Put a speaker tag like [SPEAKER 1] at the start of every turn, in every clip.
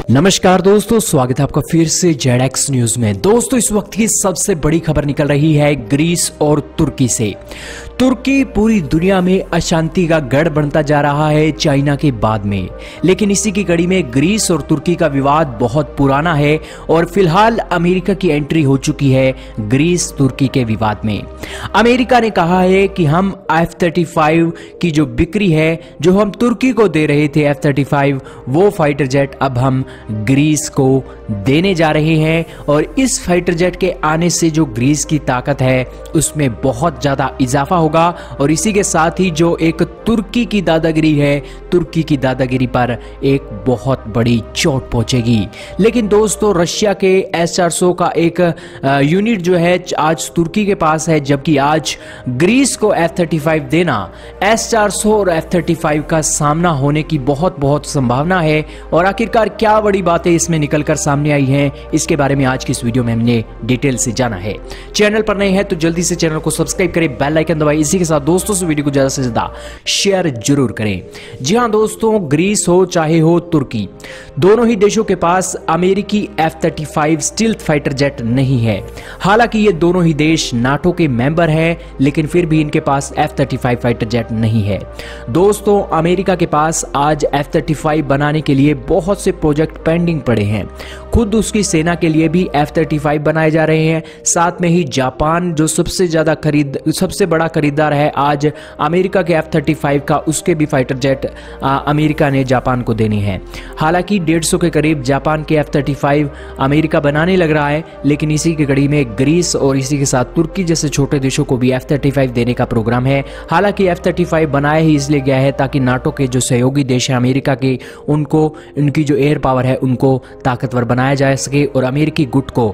[SPEAKER 1] नमस्कार दोस्तों, स्वागत है आपका फिर से जेडएक्स न्यूज में। दोस्तों, इस वक्त की सबसे बड़ी खबर निकल रही है ग्रीस और तुर्की से। तुर्की पूरी दुनिया में अशांति का गढ़ बनता जा रहा है चाइना के बाद में, लेकिन इसी की कड़ी में ग्रीस और तुर्की का विवाद बहुत पुराना है और फिलहाल अमेरिका की एंट्री हो चुकी है ग्रीस तुर्की के विवाद में। अमेरिका ने कहा है कि हम F-35 की जो बिक्री है, जो हम तुर्की को दे रहे थे F-35, वो फाइटर जेट अब हम ग्रीस को देने जा रहे हैं और इस फाइटर जेट के आने से जो ग्रीस की ताकत है उसमें बहुत ज्यादा इजाफा होगा और इसी के साथ ही जो एक तुर्की की दादागिरी है, तुर्की की दादागिरी पर एक बहुत बड़ी चोट पहुंचेगी। लेकिन दोस्तों, रशिया के S-400 का एक यूनिट जो है आज तुर्की के पास है, जबकि आज ग्रीस को F-35 देना, S-400 और F-35 का सामना होने की बहुत संभावना है। और आखिरकार क्या बड़ी बातें इसमें निकलकर सामने आई हैं, इसके बारे में आज की इस वीडियो में हमने डिटेल से जाना है। चैनल पर नए हैं तो जल्दी से चैनल को सब्सक्राइब करें, बेल आइकन दबाएं। इसी के साथ दोस्तों से वीडियो को ज्यादा से ज्यादा शेयर जरूर करें। जी हां दोस्तों, ग्रीस हो चाहे हो तुर्की, दोनों ही देशों के पास अमेरिकी F-35 स्टील्थ फाइटर जेट नहीं है। हालांकि ये दोनों ही देश नाटो के मेंबर हैं, लेकिन फिर भी इनके पास F-35 फाइटर जेट नहीं है। दोस्तों, अमेरिका के पास आज F-35 बनाने के लिए बहुत से प्रोजेक्ट पेंडिंग पड़े हैं। खुद उसकी सेना के लिए भी F-35 बनाए जा रहे हैं। साथ में ही जापान जो सबसे बड़ा खरीदार है आज अमेरिका के F-35 का, उसके भी फाइटर जेट अमेरिका ने जापान को देने हैं। हालांकि 150 के करीब जापान के F-35 अमेरिका बनाने लग रहा है, लेकिन इसी की कड़ी में ग्रीस और इसी के साथ तुर्की जैसे छोटे देशों को भी F-35 देने का प्रोग्राम है। हालांकि F-35 बनाया ही इसलिए गया है ताकि नाटो के जो सहयोगी देश हैं अमेरिका के, उनकी जो एयर पावर है उनको ताकतवर बनाया जा सके और अमेरिकी गुट को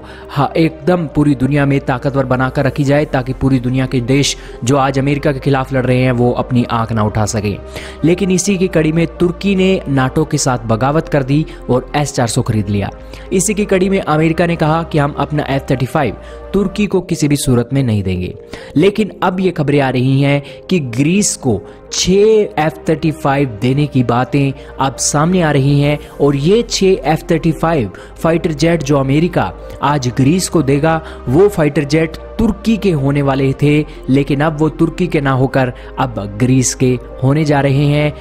[SPEAKER 1] एकदम पूरी दुनिया में ताकतवर बनाकर रखी जाए, ताकि पूरी दुनिया के देश जो आज अमेरिका के खिलाफ लड़ रहे हैं वो अपनी आंख ना उठा सके। लेकिन इसी की कड़ी में तुर्की ने नाटो के साथ बगावत कर दी और S-400 खरीद लिया। इसी की कड़ी में अमेरिका ने कहा कि हम अपना F-35 तुर्की को किसी भी सूरत में नहीं देंगे। लेकिन अब ये खबरें आ रही हैं कि ग्रीस को 6 F-35 देने की बातें अब सामने आ रही हैं और ये 6 F-35 फाइटर जेट जो अमेरिका आज ग्रीस को देगा, वो फाइटर जेट तुर्की के होने वाले थे, लेकिन अब वो तुर्की के ना होकर अब ग्रीस के होने जा रहे हैं,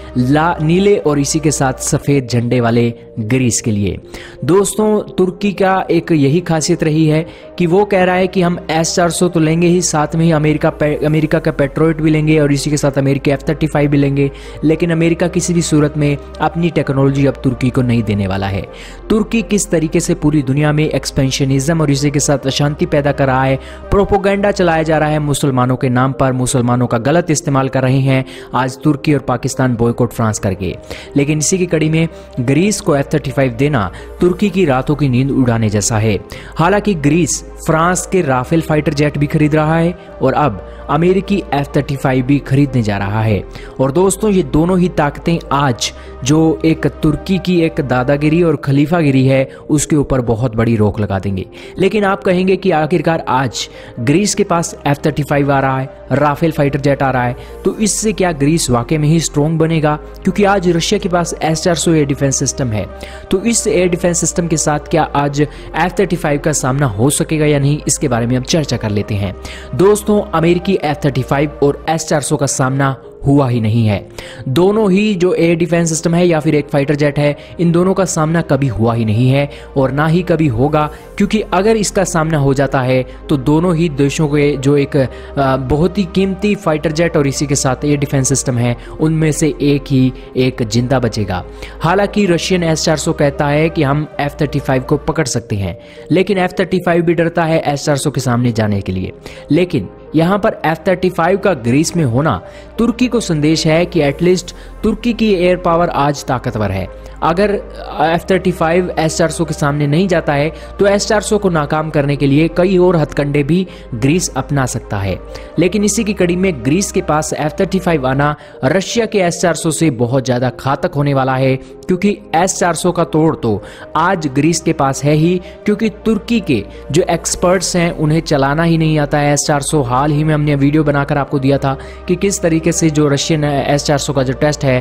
[SPEAKER 1] नीले और इसी के साथ सफेद झंडे वाले ग्रीस के लिए। दोस्तों, तुर्की का एक यही खासियत रही है कि वो कह रहा है कि हम S-400 तो लेंगे ही, साथ में ही अमेरिका का पेट्रोइट भी लेंगे और इसी के साथ अमेरिकी F-35 भी लेंगे, लेकिन अमेरिका किसी भी सूरत में अपनी टेक्नोलॉजी अब तुर्की को नहीं देने वाला है। तुर्की किस तरीके से पूरी दुनिया में एक्सपेंशनिज्म और इसी के साथ अशांति पैदा कर रहा है, प्रोपोगेंडा चलाया जा रहा है मुसलमानों के नाम पर, मुसलमानों का गलत इस्तेमाल कर रहे हैं आज तुर्की और पाकिस्तान बॉयकॉट फ्रांस करके। लेकिन इसी की कड़ी में ग्रीस को F-35 देना तुर्की की रातों की नींद उड़ाने जैसा है। हालांकि ग्रीस फ्रांस के राफेल फाइटर जेट भी खरीद रहा है और अब अमेरिकी F-35 भी खरीदने जा रहा है। और दोस्तों, ये दोनों ही ताकतें आज जो एक तुर्की की एक दादागिरी और खलीफागिरी है उसके ऊपर बहुत बड़ी रोक लगा देंगे। लेकिन आप कहेंगे कि आखिरकार आज ग्रीस के पास F-35 आ रहा है, राफेल फाइटर जेट आ रहा है, तो इससे क्या ग्रीस वाकई में ही स्ट्रॉन्ग बनेगा? क्योंकि आज रशिया के पास S-400 एयर डिफेंस सिस्टम है, तो इस एयर डिफेंस सिस्टम के साथ क्या आज F-35 का सामना हो सकेगा या नहीं, इसके बारे में हम चर्चा कर लेते हैं। दोस्तों, अमेरिकी F-35 और S-400 का सामना हुआ ही नहीं है। दोनों ही जो एयर डिफेंस सिस्टम है या फिर एक फाइटर जेट है, इन दोनों का सामना कभी हुआ ही नहीं है और ना ही कभी होगा, क्योंकि अगर इसका सामना हो जाता है तो दोनों ही देशों के जो एक बहुत ही कीमती फाइटर जेट और इसी के साथ एयर डिफेंस सिस्टम है, उनमें से एक जिंदा बचेगा। हालांकि रशियन S-400 कहता है कि हम F-35 को पकड़ सकते हैं, लेकिन F-35 भी डरता है S-400 के सामने जाने के लिए। लेकिन यहाँ पर F-35 का ग्रीस में होना तुर्की को संदेश है कि एटलीस्ट तुर्की की एयर पावर आज ताकतवर है। अगर F-35 S-400 के सामने नहीं जाता है तो S-400 को नाकाम करने के लिए कई और हथकंडे भी ग्रीस अपना सकता है। लेकिन इसी की कड़ी में ग्रीस के पास F-35 आना रशिया के S-400 से बहुत ज़्यादा घातक होने वाला है, क्योंकि S-400 का तोड़ तो आज ग्रीस के पास है ही, क्योंकि तुर्की के जो एक्सपर्ट्स हैं उन्हें चलाना ही नहीं आता है S-400। हाल ही में हमने वीडियो बनाकर आपको दिया था कि किस तरीके से जो रशियन S-400 का जो टेस्ट है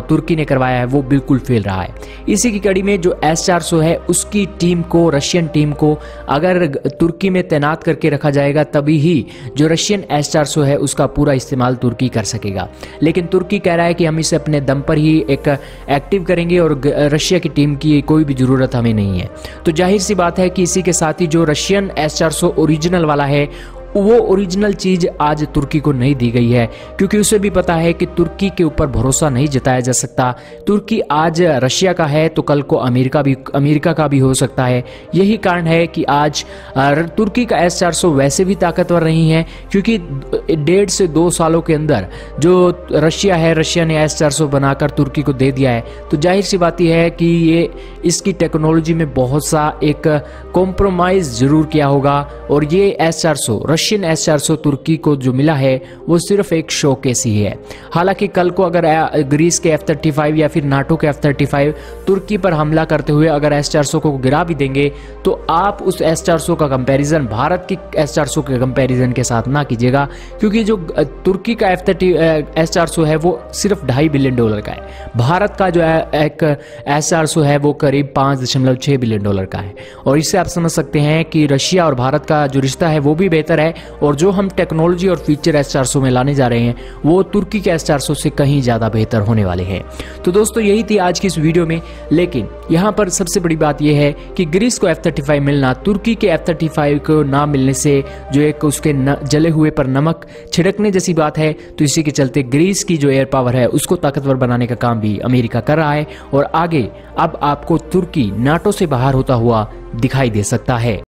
[SPEAKER 1] तुर्की ने करवाया है वो बिल्कुल फेल रहा है। इसी की कड़ी में जो S-400 है उसकी टीम को, रशियन टीम को अगर तुर्की में तैनात करके रखा जाएगा तभी ही जो रशियन S-400 है उसका पूरा इस्तेमाल तुर्की कर सकेगा। लेकिन तुर्की कह रहा है कि हम इसे अपने दम पर ही एक एक्टिव करेंगे और रशिया की टीम की कोई भी ज़रूरत हमें नहीं है। तो जाहिर सी बात है कि इसी के साथ ही जो रशियन S-400 ओरिजिनल वाला है वो ओरिजिनल चीज़ आज तुर्की को नहीं दी गई है, क्योंकि उसे भी पता है कि तुर्की के ऊपर भरोसा नहीं जताया जा सकता। तुर्की आज रशिया का है तो कल को अमेरिका का भी हो सकता है। यही कारण है कि आज तुर्की का S-400 वैसे भी ताकतवर नहीं है, क्योंकि 1.5 से 2 सालों के अंदर जो रशिया ने S-400 बनाकर तुर्की को दे दिया है। तो जाहिर सी बात यह है कि ये इसकी टेक्नोलॉजी में बहुत सा एक कॉम्प्रोमाइज़ ज़रूर किया होगा, और ये S-400 रशियन S-400 तुर्की को जो मिला है वो सिर्फ एक शोकेस ही है। हालांकि कल को अगर ग्रीस के F-35 या फिर नाटो के F-35 तुर्की पर हमला करते हुए अगर S-400 को गिरा भी देंगे तो आप उस S-400 का कंपैरिजन भारत की S-400 के कंपैरिजन के साथ ना कीजिएगा, क्योंकि जो तुर्की का S-400 है वो सिर्फ $2.5 बिलियन का है। भारत का जो एक S-400 है वो करीब $5.6 बिलियन का है। और इससे आप समझ सकते हैं कि रशिया और भारत का जो रिश्ता है वो भी बेहतर है, और जो हम टेक्नोलॉजी और फीचर S-400 में लाने जा रहे हैं वो तुर्की के S-400 से कहीं ज़्यादा बेहतर होने वाले हैं। तो दोस्तों यही थी आज की इस वीडियो में, लेकिन यहाँ पर सबसे बड़ी बात यह है कि ग्रीस को F-35 मिलना तुर्की के F-35 को ना मिलने से जो एक उसके जले हुए पर नमक छिड़कने जैसी बात है। तो इसी के चलते ग्रीस की जो एयर पावर है उसको ताकतवर बनाने का काम भी अमेरिका कर रहा है, और आगे अब आपको तुर्की नाटो से बाहर होता हुआ दिखाई दे सकता है।